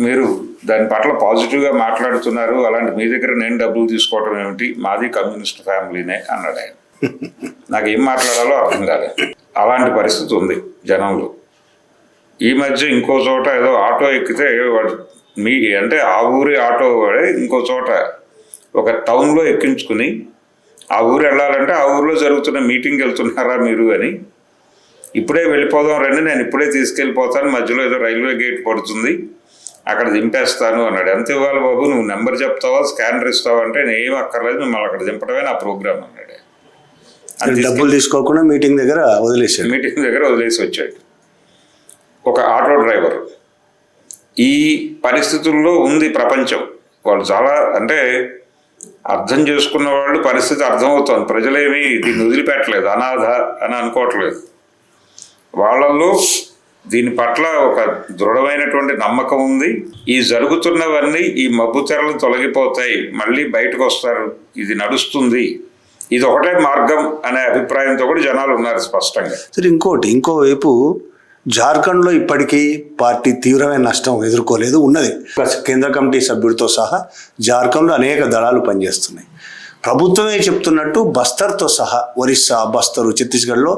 మీరు దాని పట్ల పాజిటివ్గా మాట్లాడుతున్నారు, అలాంటి మీ దగ్గర నేను డబ్బులు తీసుకోవటం ఏమిటి, మాది కమ్యూనిస్ట్ ఫ్యామిలీనే అన్నాడు ఆయన. నాకు ఏం మాట్లాడాలో అర్థం కాలేదు. అలాంటి పరిస్థితి ఉంది జనంలో. ఈ మధ్య ఇంకో చోట ఏదో ఆటో ఎక్కితే వాడు అంటే ఆ ఊరి ఆటో వాడే ఇంకో చోట ఒక టౌన్లో ఎక్కించుకుని ఆ ఊరు వెళ్ళాలంటే ఆ ఊరిలో జరుగుతున్న మీటింగ్కి వెళ్తున్నారా మీరు అని, ఇప్పుడే వెళ్ళిపోదాం రండి, నేను ఇప్పుడే తీసుకెళ్ళిపోతాను, మధ్యలో ఏదో రైల్వే గేట్ పడుతుంది అక్కడ దింపేస్తాను అన్నాడు. ఎంత ఇవ్వాలి బాబు, నువ్వు నెంబర్ చెప్తావా స్కానర్ ఇస్తావా అంటే, నేను ఏం అక్కర్లేదు, మిమ్మల్ని అక్కడ దింపడమే నా ప్రోగ్రామ్ అన్నాడు. డబ్బులు తీసుకోకుండా మీటింగ్ దగ్గర వదిలేసి వచ్చాడు. ఒక ఆటో డ్రైవర్. ఈ పరిస్థితుల్లో ఉంది ప్రపంచం. వాళ్ళు చాలా అంటే అర్థం చేసుకున్న వాళ్ళు పరిస్థితి అర్థమవుతుంది. ప్రజలేమీ దీన్ని వదిలిపెట్టలేదు, అనాథ అని అనుకోవట్లేదు. వాళ్ళల్లో దీని పట్ల ఒక దృఢమైనటువంటి నమ్మకం ఉంది. ఈ జరుగుతున్నవన్నీ ఈ మబ్బు తెరలు తొలగిపోతాయి, మళ్ళీ బయటకు వస్తారు, ఇది నడుస్తుంది, ఇది ఒకటే మార్గం అనే అభిప్రాయంతో కూడా జనాలు ఉన్నారు స్పష్టంగా. సరే, ఇంకోవైపు జార్ఖండ్లో ఇప్పటికీ పార్టీ తీవ్రమైన నష్టం ఎదుర్కోలేదు ఉన్నది. కేంద్ర కమిటీ సభ్యుడితో సహా జార్ఖండ్లో అనేక దళాలు పనిచేస్తున్నాయి. ప్రభుత్వమే చెప్తున్నట్టు బస్తర్తో సహా ఒరిస్సా, బస్తరు, ఛత్తీస్గఢ్లో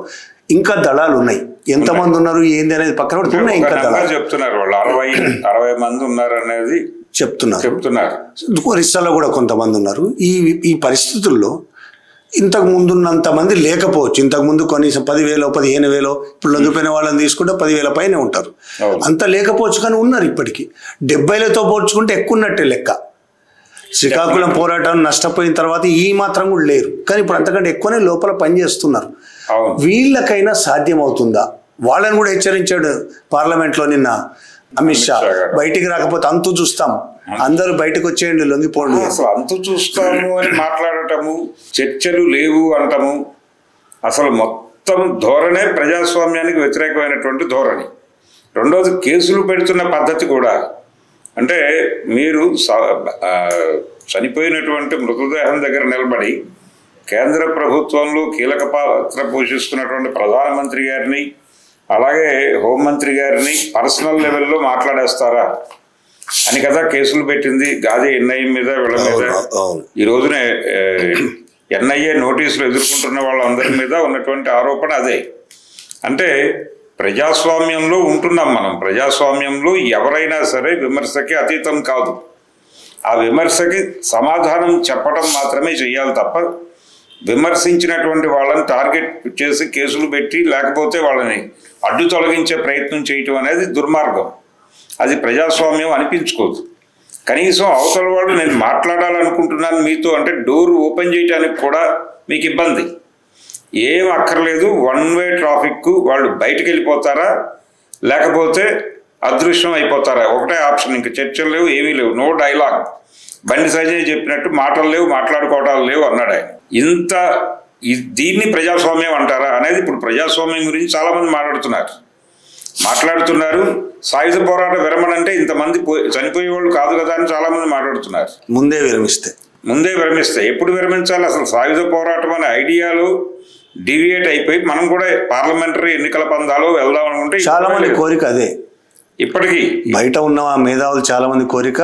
ఇంకా దళాలు ఉన్నాయి. ఎంతమంది ఉన్నారు ఏంది అనేది పక్కన ఉన్నాయి. ఇంకా దళాలు చెప్తున్నారు, వాళ్ళు 60 మంది ఉన్నారు అనేది చెప్తున్నారు. ఒరిస్సాలో కూడా కొంతమంది ఉన్నారు. ఈ పరిస్థితుల్లో ఇంతకు ముందున్నంత మంది లేకపోవచ్చు. ఇంతకుముందు కనీసం 10,000, 15,000, ఇప్పుడు లొంగిపోయిన వాళ్ళని తీసుకుంటే 10,000 పైనే ఉంటారు. అంత లేకపోవచ్చు, కానీ ఉన్నారు. ఇప్పటికీ 70,000తో పోల్చుకుంటే ఎక్కువ ఉన్నట్టే లెక్క. శ్రీకాకుళం పోరాటం నష్టపోయిన తర్వాత ఈ మాత్రం కూడా లేరు, కానీ ఇప్పుడు అంతకంటే ఎక్కువనే లోపల పనిచేస్తున్నారు. వీళ్ళకైనా సాధ్యం అవుతుందా? వాళ్ళని కూడా హెచ్చరించాడు పార్లమెంట్లో నిన్న అమిత్ షా. బయటికి రాకపోతే అంతు చూస్తాం, అందరూ బయటకు వచ్చేయండి, లొంగిపోండి. అసలు అంతు చూస్తాము అని మాట్లాడటము, చర్చలు లేవు అంటము, అసలు మొత్తం ధోరణే ప్రజాస్వామ్యానికి వ్యతిరేకమైనటువంటి ధోరణి. రెండోది కేసులు పెడుతున్న పద్ధతి కూడా. అంటే మీరు చనిపోయినటువంటి మృతదేహం దగ్గర నిలబడి కేంద్ర ప్రభుత్వంలో కీలక పాత్ర పోషిస్తున్నటువంటి ప్రధానమంత్రి గారిని, అలాగే హోంమంత్రి గారిని పర్సనల్ లెవెల్లో మాట్లాడేస్తారా అని కదా కేసులు పెట్టింది. గాది ఎన్ఐఏ మీద, వీళ్ళ మీద. ఈ రోజున ఎన్ఐఏ నోటీసులు ఎదుర్కొంటున్న వాళ్ళందరి మీద ఉన్నటువంటి ఆరోపణ అదే. అంటే ప్రజాస్వామ్యంలో ఉంటున్నాం మనం. ప్రజాస్వామ్యంలో ఎవరైనా సరే విమర్శకి అతీతం కాదు. ఆ విమర్శకి సమాధానం చెప్పడం మాత్రమే చేయాలి తప్ప విమర్శించినటువంటి వాళ్ళని టార్గెట్ చేసి కేసులు పెట్టి లేకపోతే వాళ్ళని అడ్డు తొలగించే ప్రయత్నం చేయటం అనేది దుర్మార్గం. అది ప్రజాస్వామ్యం అనిపించుకోదు. కనీసం అవతల వాడు నేను మాట్లాడాలనుకుంటున్నాను మీతో అంటే డోర్ ఓపెన్ చేయడానికి కూడా మీకు ఇబ్బంది. ఏం అక్కర్లేదు, 1 వే ట్రాఫిక్, వాళ్ళు బయటికి వెళ్ళిపోతారా లేకపోతే అదృశ్యం అయిపోతారా, ఒకటే ఆప్షన్. ఇంకా చర్చలు లేవు, ఏమీ లేవు, నో డైలాగ్. బండి సంజయ్ చెప్పినట్టు మాటలు లేవు, మాట్లాడుకోవటాలు లేవు అన్నాడు ఆయన. దీన్ని ప్రజాస్వామ్యం అంటారా అనేది ఇప్పుడు ప్రజాస్వామ్యం గురించి చాలామంది మాట్లాడుతున్నారు. సాయుధ పోరాట విరమణ అంటే ఇంతమంది చనిపోయేవాళ్ళు కాదు కదా అని చాలామంది మాట్లాడుతున్నారు. ముందే విరమిస్తే ఎప్పుడు విరమించాలి? అసలు సాయుధ పోరాటం అనే ఐడియాలు డివియేట్ అయిపోయి మనం కూడా పార్లమెంటరీ ఎన్నికల పందాలు వెళ్దాం అనుకుంటే చాలా మంది కోరిక అదే. ఇప్పటికీ బయట ఉన్న మేధావులు చాలామంది కోరిక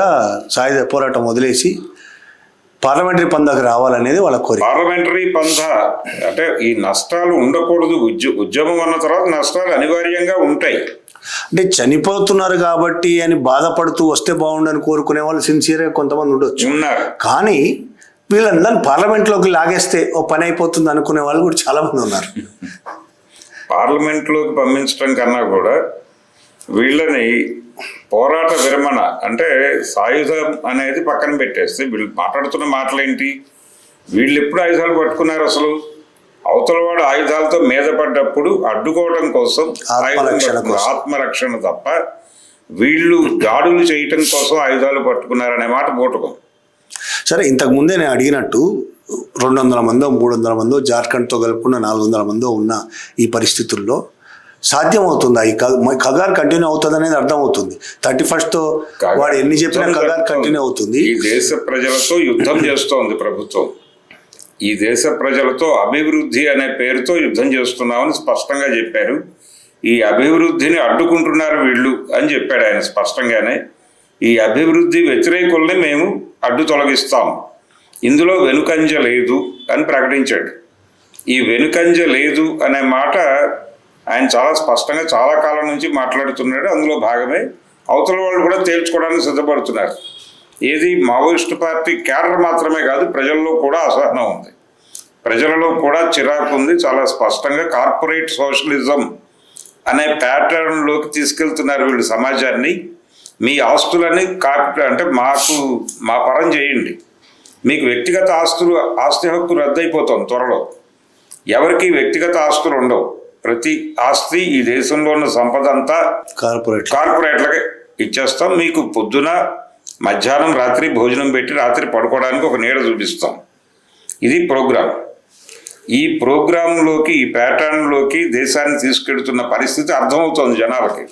సాయుధ పోరాటం వదిలేసి పార్లమెంటరీ పందాకు రావాలనేది వాళ్ళ కోరిక. పార్లమెంటరీ పందా అంటే ఈ నష్టాలు ఉండకూడదు. ఉద్యమం అన్న తర్వాత నష్టాలు అనివార్యంగా ఉంటాయి. అంటే చనిపోతున్నారు కాబట్టి అని బాధపడుతూ వస్తే బాగుండని కోరుకునే వాళ్ళు సిన్సియర్గా కొంతమంది ఉండొచ్చు. ఉన్నారు. కానీ వీళ్ళందరినీ పార్లమెంట్లోకి లాగేస్తే ఓ పని అయిపోతుంది అనుకునే వాళ్ళు కూడా చాలామంది ఉన్నారు. పార్లమెంట్లోకి పంపించడం కన్నా కూడా వీళ్ళని పోరాట విరమణ అంటే సాయుధం అనేది పక్కన పెట్టేస్తే వీళ్ళు మాట్లాడుతున్న మాటలేంటి? వీళ్ళు ఎప్పుడు ఆయుధాలు పట్టుకున్నారు? అసలు అవతల వాడు ఆయుధాలతో మీద పడ్డప్పుడు అడ్డుకోవడం కోసం ఆత్మరక్షణ తప్ప వీళ్ళు దాడులు చేయటం కోసం ఆయుధాలు పట్టుకున్నారనే మాట బూటకం. సరే, ఇంతకు ముందే నేను అడిగినట్టు 200 మందో 300 మందో జార్ఖండ్తో కలుపుకున్న 400 మందో ఉన్న ఈ పరిస్థితుల్లో సాధ్యమవుతుందా? ఈ కగార్ కంటిన్యూ అవుతుంది అనేది అర్థమవుతుంది. 31st వాడు ఎన్ని చెప్పినా కగార్ కంటిన్యూ అవుతుంది. ఈ దేశ ప్రజలతో యుద్ధం చేస్తోంది ప్రభుత్వం. ఈ దేశ ప్రజలతో అభివృద్ధి అనే పేరుతో యుద్ధం చేస్తున్నామని స్పష్టంగా చెప్పారు. ఈ అభివృద్ధిని అడ్డుకుంటున్నారు వీళ్ళు అని చెప్పాడు ఆయన స్పష్టంగానే. ఈ అభివృద్ధి వ్యతిరేకుల్ని మేము అడ్డు తొలగిస్తాం, ఇందులో వెనుకంజ లేదు అని ప్రకటించాడు. ఈ వెనుకంజ లేదు అనే మాట ఆయన చాలా స్పష్టంగా చాలా కాలం నుంచి మాట్లాడుతున్నాడు. అందులో భాగమే అవతల వాళ్ళు కూడా తేల్చుకోవడానికి సిద్ధపడుతున్నారు. ఏది మావోయిస్టు పార్టీ క్యాడర్ మాత్రమే కాదు, ప్రజల్లో కూడా అసహనం ఉంది, ప్రజలలో కూడా చిరాకు ఉంది. చాలా స్పష్టంగా కార్పొరేట్ సోషలిజం అనే ప్యాటర్న్లోకి తీసుకెళ్తున్నారు వీళ్ళు సమాజాన్ని. మీ ఆస్తులని అంటే మా పరం చేయండి, మీకు వ్యక్తిగత ఆస్తి హక్కు రద్దయిపోతుంది త్వరలో. ఎవరికి వ్యక్తిగత ఆస్తులు ఉండవు. ప్రతి ఆస్తి ఈ దేశంలో ఉన్న సంపద అంతా కార్పొరేట్లకే ఇచ్చేస్తాం. మీకు పొద్దున మధ్యాహ్నం రాత్రి భోజనం పెట్టి రాత్రి పడుకోవడానికి ఒక నీడ చూపిస్తాం. ఇది ప్రోగ్రాం. ఈ ప్రోగ్రాంలోకి ఈ ప్యాటర్న్లోకి దేశాన్ని తీసుకెడుతున్న పరిస్థితి అర్థమవుతోంది జనాలకి.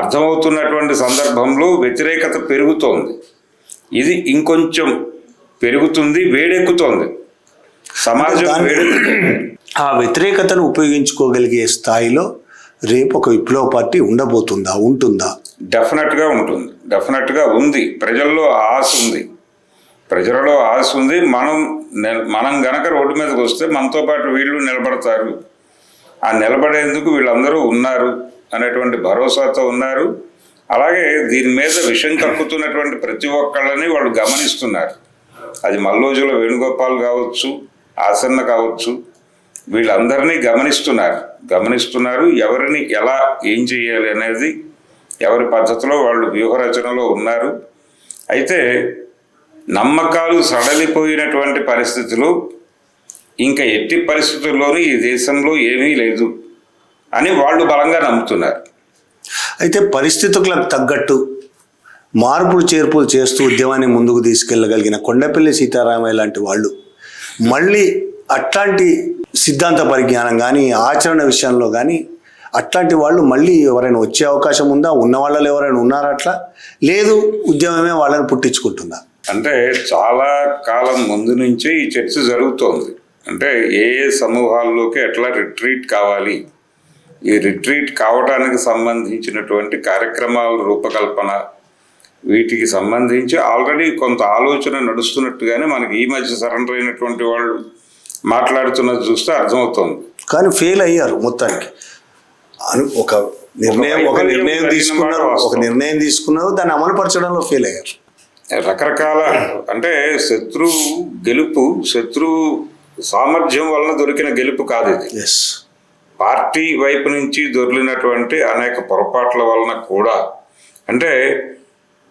అర్థమవుతున్నటువంటి సందర్భంలో వ్యతిరేకత పెరుగుతోంది. ఇది ఇంకొంచెం పెరుగుతుంది, వేడెక్కుతోంది సమాజం. ఆ వ్యతిరేకతను ఉపయోగించుకోగలిగే స్థాయిలో రేపు ఒక విప్లవ పార్టీ ఉంటుందా? డెఫినెట్గా ఉంటుంది, డెఫినెట్గా ఉంది. ప్రజల్లో ఆశ ఉంది, ప్రజలలో ఆశ ఉంది. మనం గనక రోడ్డు మీదకి వస్తే మనతో పాటు వీళ్ళు నిలబడతారు. ఆ నిలబడేందుకు వీళ్ళందరూ ఉన్నారు అనేటువంటి భరోసాతో ఉన్నారు. అలాగే దీని మీద విషయం కక్కుతున్నటువంటి ప్రతి ఒక్కళ్ళని వాళ్ళు గమనిస్తున్నారు. అది మల్లోజుల వేణుగోపాల్ కావచ్చు, ఆసన్న కావచ్చు, వీళ్ళందరినీ గమనిస్తున్నారు. ఎవరిని ఎలా ఏం చేయాలి అనేది ఎవరి పద్ధతిలో వాళ్ళు వ్యూహరచనలో ఉన్నారు. అయితే నమ్మకాలు సడలిపోయినటువంటి పరిస్థితులు ఇంకా ఎట్టి పరిస్థితుల్లోనూ ఈ దేశంలో ఏమీ లేదు అని వాళ్ళు బలంగా నమ్ముతున్నారు. అయితే పరిస్థితులకు తగ్గట్టు మార్పులు చేర్పులు చేస్తూ ఉద్యమాన్ని ముందుకు తీసుకెళ్ళగలిగిన కొండపల్లి సీతారామయ్య లాంటి వాళ్ళు మళ్ళీ అట్లాంటి సిద్ధాంత పరిజ్ఞానం కానీ ఆచరణ విషయంలో కానీ అట్లాంటి వాళ్ళు మళ్ళీ ఎవరైనా వచ్చే అవకాశం ఉందా? ఉన్న వాళ్ళలో ఎవరైనా ఉన్నారా? అట్లా లేదు, ఉద్యమమే వాళ్ళని పుట్టించుకుంటుందా? అంటే చాలా కాలం ముందు నుంచే ఈ చర్చ జరుగుతోంది. అంటే ఏ సమూహాల్లోకి ఎట్లా రిట్రీట్ కావాలి, ఈ రిట్రీట్ కావడానికి సంబంధించినటువంటి కార్యక్రమాల రూపకల్పన, వీటికి సంబంధించి ఆల్రెడీ కొంత ఆలోచన నడుస్తున్నట్టుగానే మనకి ఈ మధ్య సరెండర్ అయినటువంటి వాళ్ళు మాట్లాడుతున్నది చూస్తే అర్థమవుతోంది. కానీ ఫెయిల్ అయ్యారు మొత్తానికి. ఒక నిర్ణయం తీసుకున్నారు, దాన్ని అమలుపరచడంలో ఫెయిల్ అయ్యారు. రకరకాల అంటే శత్రు సామర్థ్యం వలన దొరికిన గెలుపు కాదు ఇది. పార్టీ వైపు నుంచి దొరికినటువంటి అనేక పొరపాట్ల వలన కూడా, అంటే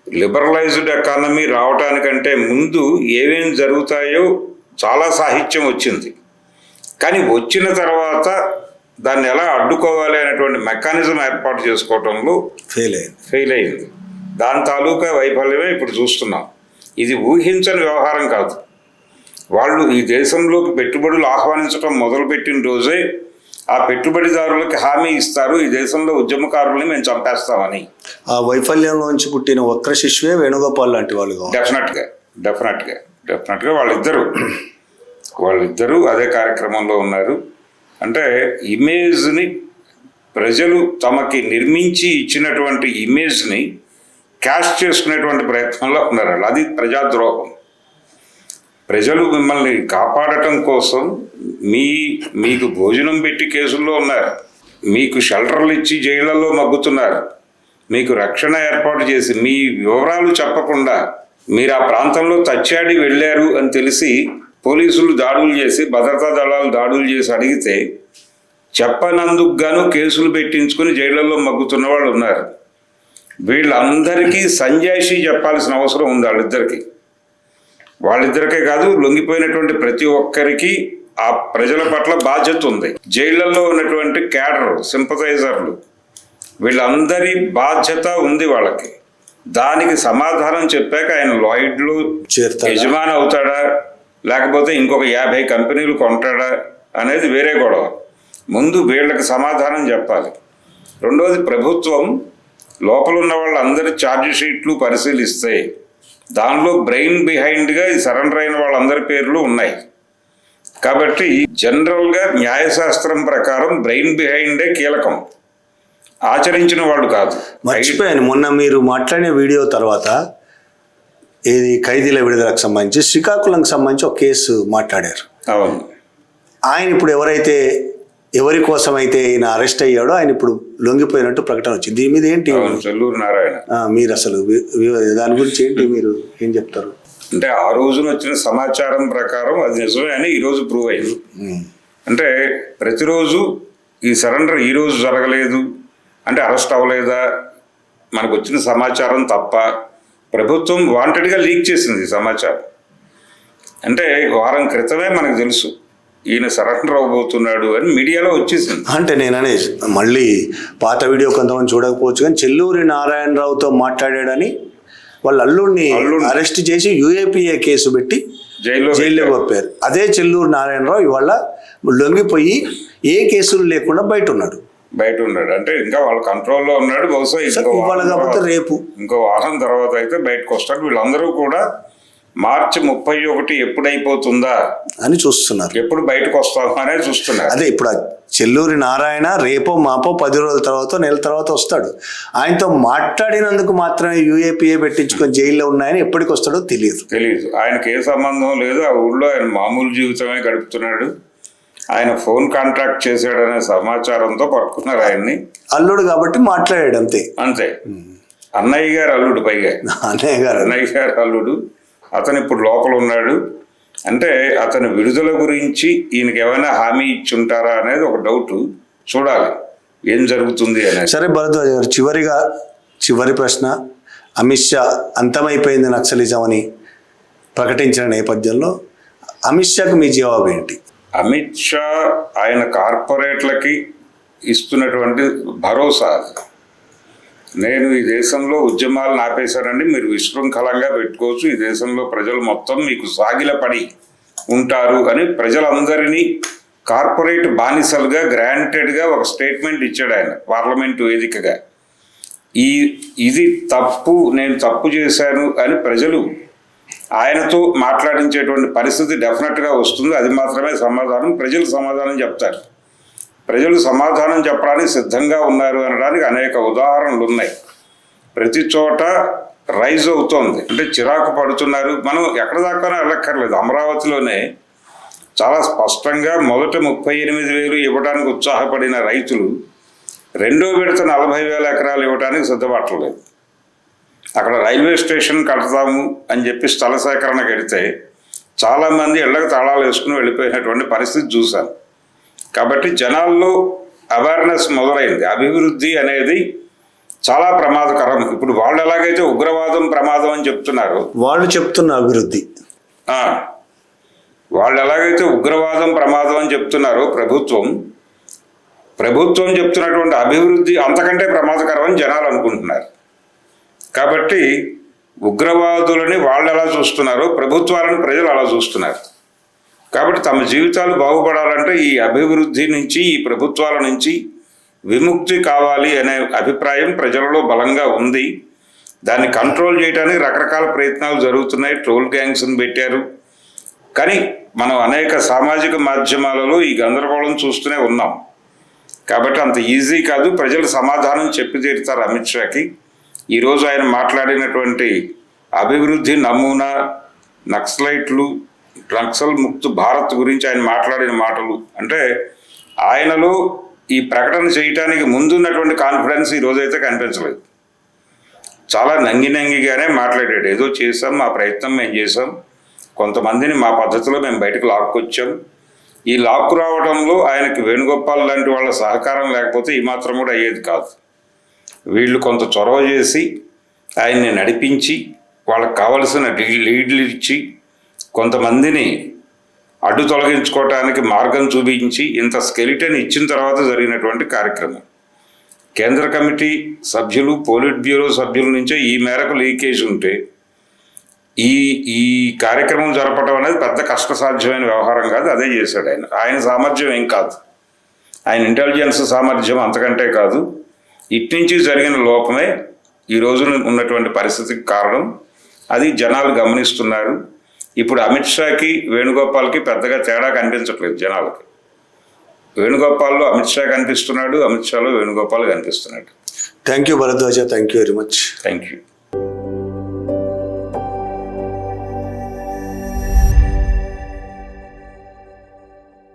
లిబరలైజ్డ్ ఎకానమీ రావటానికంటే ముందు ఏమేం జరుగుతాయో చాలా సాహిత్యం వచ్చింది. కానీ వచ్చిన తర్వాత దాన్ని ఎలా అడ్డుకోవాలి అనేటువంటి మెకానిజం ఏర్పాటు చేసుకోవటంలో ఫెయిల్ అయింది. దాని తాలూకా వైఫల్యమే ఇప్పుడు చూస్తున్నాం. ఇది ఊహించని వ్యవహారం కాదు. వాళ్ళు ఈ దేశంలోకి పెట్టుబడులు ఆహ్వానించడం మొదలుపెట్టిన రోజే ఆ పెట్టుబడిదారులకి హామీ ఇస్తారు, ఈ దేశంలో ఉద్యమకారుల్ని మేము చంపేస్తామని. ఆ వైఫల్యంలోంచి పుట్టిన వక్ర శిశువే వేణుగోపాల్ లాంటి వాళ్ళు. డెఫినెట్గా వాళ్ళిద్దరూ అదే కార్యక్రమంలో ఉన్నారు. అంటే ఇమేజ్ని ప్రజలు తమకి నిర్మించి ఇచ్చినటువంటి ఇమేజ్ని క్యాష్ చేసుకునేటువంటి ప్రయత్నంలో ఉన్నారు. అది ప్రజాద్రోహం. ప్రజలు మిమ్మల్ని కాపాడటం కోసం మీకు భోజనం పెట్టి కేసుల్లో ఉన్నారు, మీకు షెల్టర్లు ఇచ్చి జైళ్లలో మగ్గుతున్నారు, మీకు రక్షణ ఏర్పాటు చేసి మీ వివరాలు చెప్పకుండా మీరు ఆ ప్రాంతంలో తచ్చాడి వెళ్ళారు అని తెలిసి పోలీసులు దాడులు చేసి, భద్రతా దళాలు దాడులు చేసి అడిగితే చెప్పనందుకు గాను కేసులు పెట్టించుకుని జైళ్లలో మగ్గుతున్న వాళ్ళు ఉన్నారు. వీళ్ళందరికీ సంజాయిషీ చెప్పాల్సిన అవసరం ఉంది. వాళ్ళిద్దరికే కాదు, లొంగిపోయినటువంటి ప్రతి ఒక్కరికి ఆ ప్రజల పట్ల బాధ్యత ఉంది. జైళ్లలో ఉన్నటువంటి క్యాడర్, సింపథైజర్లు, వీళ్ళందరి బాధ్యత ఉంది వాళ్ళకి. దానికి సమాధానం చెప్పాక ఆయన లాయిడ్లో యజమాని అవుతాడా లేకపోతే ఇంకొక 50 కంపెనీలు కొంటాడా అనేది వేరే గొడవ. ముందు వీళ్ళకి సమాధానం చెప్పాలి. రెండోది, ప్రభుత్వం లోపల ఉన్న వాళ్ళందరి ఛార్జ్ షీట్లు పరిశీలిస్తే దానిలో బ్రెయిన్ బిహైండ్గా ఈ సరెండర్ అయిన వాళ్ళందరి పేర్లు ఉన్నాయి. కాబట్టి జనరల్గా న్యాయశాస్త్రం ప్రకారం బ్రెయిన్ బిహైండే కీలకం, ఆచరించిన వాళ్ళు కాదు. మర్చిపోయాను, మొన్న మీరు మాట్లాడిన వీడియో తర్వాత ఏది ఖైదీల విడుదలకు సంబంధించి శ్రీకాకుళంకి సంబంధించి ఒక కేసు మాట్లాడారు. అవును. ఆయన ఇప్పుడు ఎవరి కోసం అయితే ఈయన అరెస్ట్ అయ్యాడో ఆయన ఇప్పుడు లొంగిపోయినట్టు ప్రకటన వచ్చింది. దీని మీద ఏంటి చెల్లూరు నారాయణ, మీరు అసలు దాని గురించి ఏంటి, మీరు ఏం చెప్తారు? అంటే ఆ రోజున వచ్చిన సమాచారం ప్రకారం అది నిజమే అని ఈరోజు ప్రూవ్ అయింది. అంటే ప్రతిరోజు ఈ సరెండర్ ఈరోజు జరగలేదు అంటే అరెస్ట్ అవ్వలేదా, మనకు వచ్చిన సమాచారం తప్ప ప్రభుత్వం వాంటెడ్గా లీక్ చేసింది సమాచారం. అంటే వారం క్రితమే మనకు తెలుసు ఈయన సరెండర్ అవ్వబోతున్నాడు అని మీడియాలో వచ్చేసింది. అంటే నేననే మళ్ళీ పాత వీడియో కొంతమంది చూడకపోవచ్చు, కానీ చెల్లూరి నారాయణరావుతో మాట్లాడాడని వాళ్ళ అల్లుడిని అరెస్ట్ చేసి యూఏపీఏ కేసు పెట్టి జైల్లో పంపారు. అదే చెల్లూరు నారాయణరావు ఇవాళ లొంగిపోయి ఏ కేసులు లేకుండా బయట ఉన్నాడు. అంటే ఇంకా వాళ్ళ కంట్రోల్లో ఉన్నాడు. బహుశా రేపు ఇంకో వారం తర్వాత అయితే బయటకు వస్తాడు. వీళ్ళందరూ కూడా మార్చి 31 ఎప్పుడైపోతుందా అని చూస్తున్నారు, ఎప్పుడు బయటకు వస్తామా అనేది చూస్తున్నారు. అదే ఇప్పుడు చెల్లూరి నారాయణ రేపో మాపో 10 రోజుల తర్వాత నెల తర్వాత వస్తాడు. ఆయనతో మాట్లాడినందుకు మాత్రమే యూఏపీఏ పెట్టించుకొని జైల్లో ఉన్నాయని ఎప్పటికి వస్తాడో తెలియదు. ఆయనకి ఏ సంబంధం లేదు. ఆ ఊళ్ళో ఆయన మామూలు జీవితమే గడుపుతున్నాడు. ఆయన ఫోన్ కాంటాక్ట్ చేశాడనే సమాచారంతో పట్టుకున్నారు ఆయన్ని. అల్లుడు కాబట్టి మాట్లాడాడు అంతే. అన్నయ్య గారు అల్లుడు, పైగా అన్నయ్య గారు అల్లుడు. అతను ఇప్పుడు లోపల ఉన్నాడు. అంటే అతని విడుదల గురించి ఈయనకి ఏమైనా హామీ ఇచ్చి ఉంటారా అనేది ఒక డౌట్. చూడాలి ఏం జరుగుతుంది అనేది. సరే భరద్వాజ్ గారు, చివరి ప్రశ్న. అమిత్ షా అంతమైపోయింది నక్సలిజం అని ప్రకటించిన నేపథ్యంలో అమిత్ షాకు మీ జవాబు ఏంటి? అమిత్ షా ఆయన కార్పొరేట్లకి ఇస్తున్నటువంటి భరోసా, నేను ఈ దేశంలో ఉద్యమాలను ఆపేశానండి, మీరు విశృంఖలంగా పెట్టుకోవచ్చు, ఈ దేశంలో ప్రజలు మొత్తం మీకు సాగిలపడి ఉంటారు అని ప్రజలందరినీ కార్పొరేట్ బానిసలుగా గ్రాంటెడ్గా ఒక స్టేట్మెంట్ ఇచ్చాడు ఆయన పార్లమెంటు వేదికగా. ఇది తప్పు, నేను తప్పు చేశాను అని ప్రజలు ఆయనతో మాట్లాడించేటువంటి పరిస్థితి డెఫినెట్గా వస్తుంది. అది మాత్రమే సమాధానం. ప్రజలు సమాధానం చెప్తారు. ప్రజలు సమాధానం చెప్పడానికి సిద్ధంగా ఉన్నారు అనడానికి అనేక ఉదాహరణలు ఉన్నాయి. ప్రతి చోట రైజ్ అవుతోంది. అంటే చిరాకు పడుతున్నారు. మనం ఎక్కడ దాకా వెళ్ళక్కర్లేదు. అమరావతిలోనే చాలా స్పష్టంగా మొదట 38,000 ఇవ్వడానికి ఉత్సాహపడిన రైతులు రెండో విడత 40,000 ఎకరాలు ఇవ్వడానికి సిద్ధపడలేదు. అక్కడ రైల్వే స్టేషన్ కడతాము అని చెప్పి స్థల సేకరణ కడితే చాలామంది ఇళ్లకు తాళాలు వేసుకుని వెళ్ళిపోయినటువంటి పరిస్థితి చూశాను. కాబట్టి జనాల్లో అవేర్నెస్ మొదలైంది. అభివృద్ధి అనేది చాలా ప్రమాదకరం. ఇప్పుడు వాళ్ళు ఎలాగైతే ఉగ్రవాదం ప్రమాదం అని చెప్తున్నారు, వాళ్ళు చెప్తున్న అభివృద్ధి, వాళ్ళు ఎలాగైతే ఉగ్రవాదం ప్రమాదం అని చెప్తున్నారో ప్రభుత్వం చెప్తున్నటువంటి అభివృద్ధి అంతకంటే ప్రమాదకరం అని జనాలు అనుకుంటున్నారు. కాబట్టి ఉగ్రవాదులని వాళ్ళు ఎలా చూస్తున్నారో ప్రభుత్వాలను ప్రజలు అలా చూస్తున్నారు. కాబట్టి తమ జీవితాలు బాగుపడాలంటే ఈ అభివృద్ధి నుంచి, ఈ ప్రభుత్వాల నుంచి విముక్తి కావాలి అనే అభిప్రాయం ప్రజలలో బలంగా ఉంది. దాన్ని కంట్రోల్ చేయడానికి రకరకాల ప్రయత్నాలు జరుగుతున్నాయి. ట్రోల్ గ్యాంగ్స్ని పెట్టారు. కానీ మనం అనేక సామాజిక మాధ్యమాలలో ఈ గందరగోళం చూస్తూనే ఉన్నాం. కాబట్టి అంత ఈజీ కాదు, ప్రజలు సమాధానం చెప్పి తీరుతారు అమిత్ షాకి. ఈరోజు ఆయన మాట్లాడినటువంటి అభివృద్ధి నమూనా, నక్సలైట్లు, నక్సల్ ముక్త్ భారత్ గురించి ఆయన మాట్లాడిన మాటలు అంటే ఆయనలో ఈ ప్రకటన చేయటానికి ముందున్నటువంటి కాన్ఫిడెన్స్ ఈరోజైతే కనిపించలేదు. చాలా నంగిగానే మాట్లాడాడు. ఏదో చేసాం, మా ప్రయత్నం మేము చేసాం, కొంతమందిని మా పద్ధతిలో మేము బయటకు లాక్కొచ్చాం. ఈ లాక్కు రావడంలో ఆయనకి వేణుగోపాల్ లాంటి వాళ్ళ సహకారం లేకపోతే ఈ మాత్రం కూడా అయ్యేది కాదు. వీళ్ళు కొంత చొరవ చేసి ఆయన్ని నడిపించి వాళ్ళకి కావలసిన లీడ్లు ఇచ్చి కొంతమందిని అడ్డు తొలగించుకోవటానికి మార్గం చూపించి ఇంత స్కెలిటన్ ఇచ్చిన తర్వాత జరిగినటువంటి కార్యక్రమం. కేంద్ర కమిటీ సభ్యులు, పోలిట్ బ్యూరో సభ్యుల నుంచే ఈ మేరకు లీకేజ్ ఉంటే ఈ కార్యక్రమం జరపడం అనేది పెద్ద కష్టసాధ్యమైన వ్యవహారం కాదు. అదే చేశాడు ఆయన. ఆయన సామర్థ్యం ఏం కాదు, ఆయన ఇంటెలిజెన్స్ సామర్థ్యం అంతకంటే కాదు. ఇట్నుంచి జరిగిన లోపమే ఈ రోజున ఉన్నటువంటి పరిస్థితికి కారణం. అది జనాలు గమనిస్తున్నారు. ఇప్పుడు అమిత్ షాకి వేణుగోపాల్కి పెద్దగా తేడా కనిపించట్లేదు జనాలకి. వేణుగోపాల్లో అమిత్ షా కనిపిస్తున్నాడు, అమిత్ షాలో వేణుగోపాల్ కనిపిస్తున్నాడు. Thank you Bharadwaj, thank you very much. Thank you.